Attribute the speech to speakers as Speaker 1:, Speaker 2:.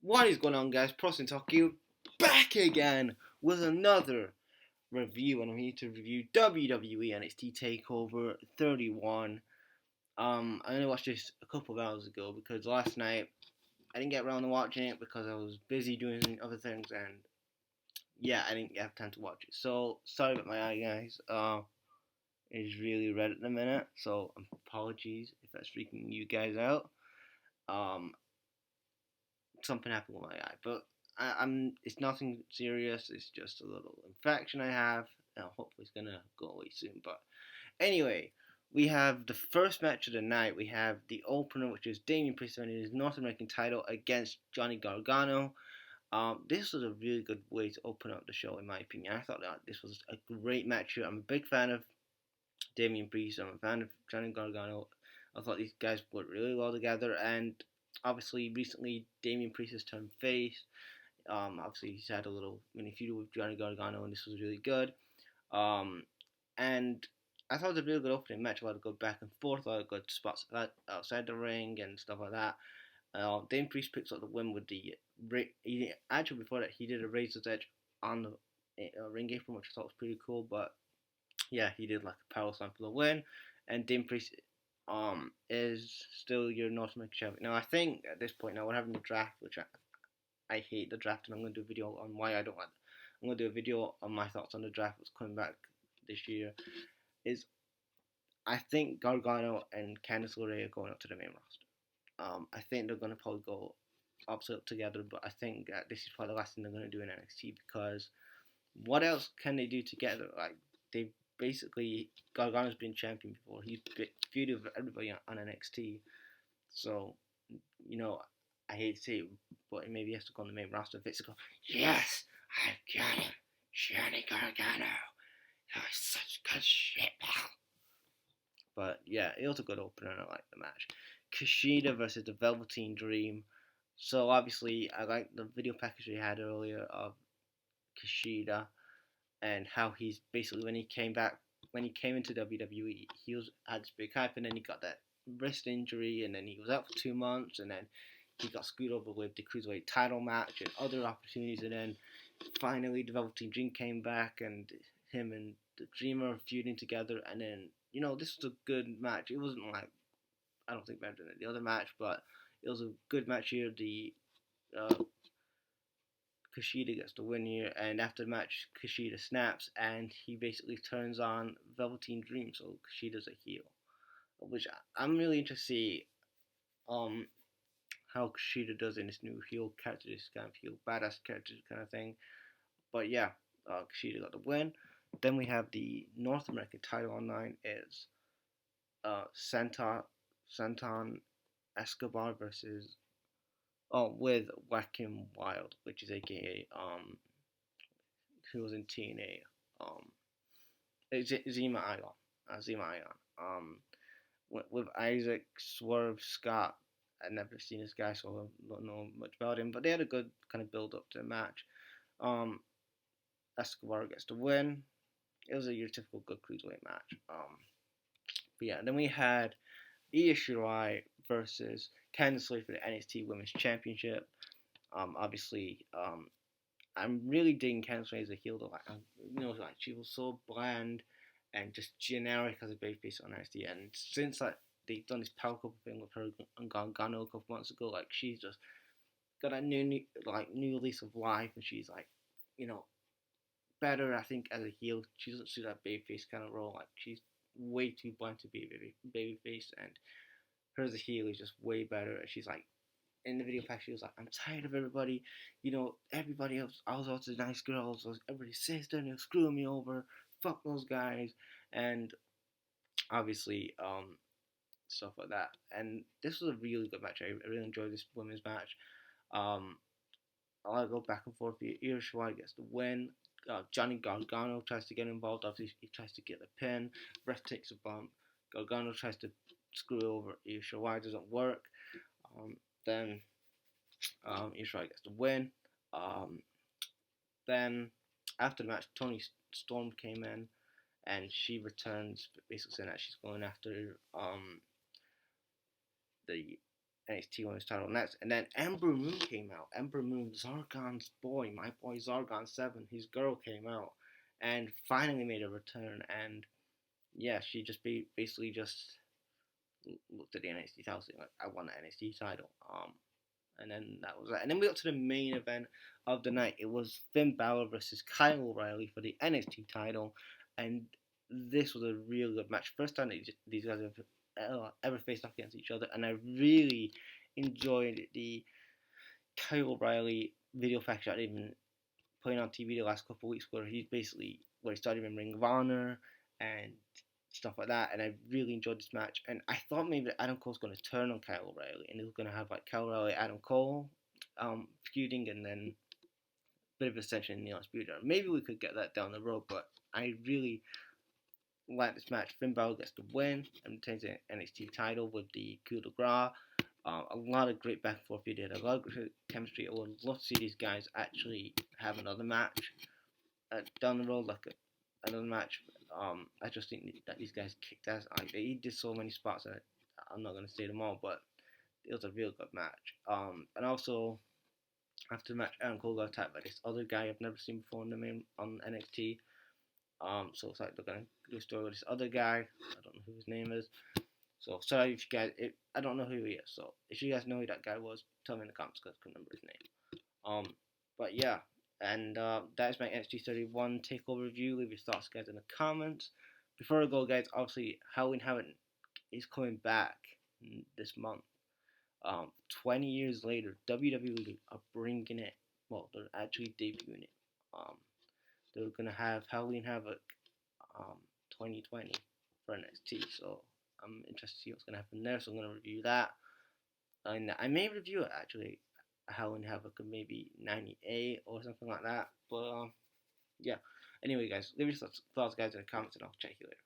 Speaker 1: What is going on, guys? Prostin Talk you back again with another review, and I'm here to review WWE Nxt Takeover 31. I only watched this a couple of hours ago because last night I didn't get around to watching it because I was busy doing other things, and yeah, I didn't have time to watch it. So sorry about my eye, guys. It's really red at the minute, so apologies if that's freaking you guys out. Um, Something happened with my eye, but I'm. It's nothing serious. It's just a little infection I have. Hopefully, it's gonna go away soon. But anyway, we have the first match of the night. We have the opener, which is Damien Priest defending his North American title against Johnny Gargano. This was a really good way to open up the show, in my opinion. I thought that this was a great match here. I'm a big fan of Damien Priest. I'm a fan of Johnny Gargano. I thought these guys worked really well together, and obviously recently Damien Priest has turned face. Obviously he's had a little mini feud with Johnny Gargano, and this was really good. Um, and I thought it was a really good opening match. A lot of good back and forth, a lot of good spots outside the ring and stuff like that. Damien Priest picks up the win with the actually before that he did a razor's edge on the ring apron, which I thought was pretty cool. But yeah, he did like a power slam for the win, and Damien Priest is still your North American champion. Now I think at this point now we're having the draft, which I hate the draft, and I'm going to do a video on why I don't like. I'm going to do a video on my thoughts on the draft that's coming back this year. Is I think Gargano and Candice LeRae are going up to the main roster. I think they're going to probably go opposite together, but I think this is probably the last thing they're going to do in NXT because what else can they do together? Like they basically Gargano's been champion before. He's feuded with everybody on NXT. So you know, I hate to say it, but maybe he has to go on the main roster. If it's to go, yes, I've got him, Johnny Gargano. Oh, such good shit, pal. But yeah, it was a good opener, and I like the match. Kushida versus the Velveteen Dream. So obviously, I like the video package we had earlier of Kushida and how he's basically when he came into WWE, he was had this big hype, and then he got that wrist injury, and then he was out for 2 months, and then he got screwed over with the cruiserweight title match and other opportunities, and then finally the Velveteen Dream came back, and him and the Dreamer feuding together, and then this was a good match. It wasn't like I don't think better than the other match, but it was a good match here. The uh, Kushida gets the win here, and after the match, Kushida snaps, and he basically turns on Velveteen Dream, so Kushida's a heel, which I'm really interested to see how Kushida does in this new heel character, this kind of heel badass character kind of thing. But yeah, Kushida got the win. Then we have the North American title online is Santon Escobar versus with Whackin' Wild, which is aka who was in TNA, Zima Ion, with Isaac Swerve Scott. I've never seen this guy, so I don't know much about him. But they had a good kind of build up to the match. Escobar gets the win. It was your typical good cruiserweight match. But yeah, then we had Io Shirai versus Candice LeRae for the NXT Women's Championship. Obviously, I'm really digging Candice LeRae as a heel. Though, like she was so bland and just generic as a babyface on NXT. And since they've done this power couple thing with her and Gargano a couple months ago, like she's just got a new lease of life, and she's like, better. I think as a heel, she doesn't suit that babyface kind of role. Like she's way too blunt to be a babyface, and her as a heel is just way better. She's like in the video pack, she was like, I'm tired of everybody, everybody else, all sorts of nice girls, everybody's sister, and they're screwing me over, fuck those guys, and obviously, stuff like that. And this was a really good match. I really enjoyed this women's match. I'll go back and forth. Io Shirai gets the win. Johnny Gargano tries to get involved. Obviously, he tries to get the pin. Ref takes a bump. Gargano tries to screw over Io Shirai. Doesn't work. Then Io Shirai gets the win. Then after the match, Toni Storm came in, and she returns, basically saying that she's going after the NXT Women's title next. And then Ember Moon came out. Ember Moon, Zargon's boy, my boy Zargon7, his girl came out and finally made a return. And yeah, she just basically just looked at the NXT title saying, like, I want the NXT title. And then that was that. And then we got to the main event of the night. It was Finn Balor versus Kyle O'Reilly for the NXT title. And this was a real good match. First time these guys have ever faced off against each other. And I really enjoyed the Kyle O'Reilly video package I've been putting on TV the last couple of weeks, where he started in Ring of Honor and stuff like that. And I really enjoyed this match. And I thought maybe Adam Cole's going to turn on Kyle O'Reilly, and he was going to have like Kyle O'Reilly, Adam Cole feuding, and then a bit of ascension in the Undisputed Era. Maybe we could get that down the road, but I really like this match. Finn Balor gets the win and retains the NXT title with the coup de grace. A lot of great back and forth. They did a lot of great chemistry. I would love to see these guys actually have another match down the road, like another match. I just think that these guys kicked ass. They did so many spots, and I'm not going to say them all, but it was a real good match. And also, after the match, Adam Cole got attacked by this other guy I've never seen before on NXT. So it's like they're going to do a story with this other guy. I don't know who his name is. So sorry if you guys, I don't know who he is. So if you guys know who that guy was, tell me in the comments because I couldn't remember his name. But yeah, and that is my NXT 31 takeover review. Leave your thoughts, guys, in the comments. Before I go, guys, obviously Halloween Havoc is coming back this month. 20 years later, WWE are bringing it. Well, they're actually debuting it. They're gonna have Halloween Havoc 2020 for NXT. So I'm interested to see what's gonna happen there. So I'm gonna review that, and I may review it actually. Halloween Havoc of maybe 98 or something like that. But yeah. Anyway, guys, leave your thoughts, guys, in the comments, and I'll check you later.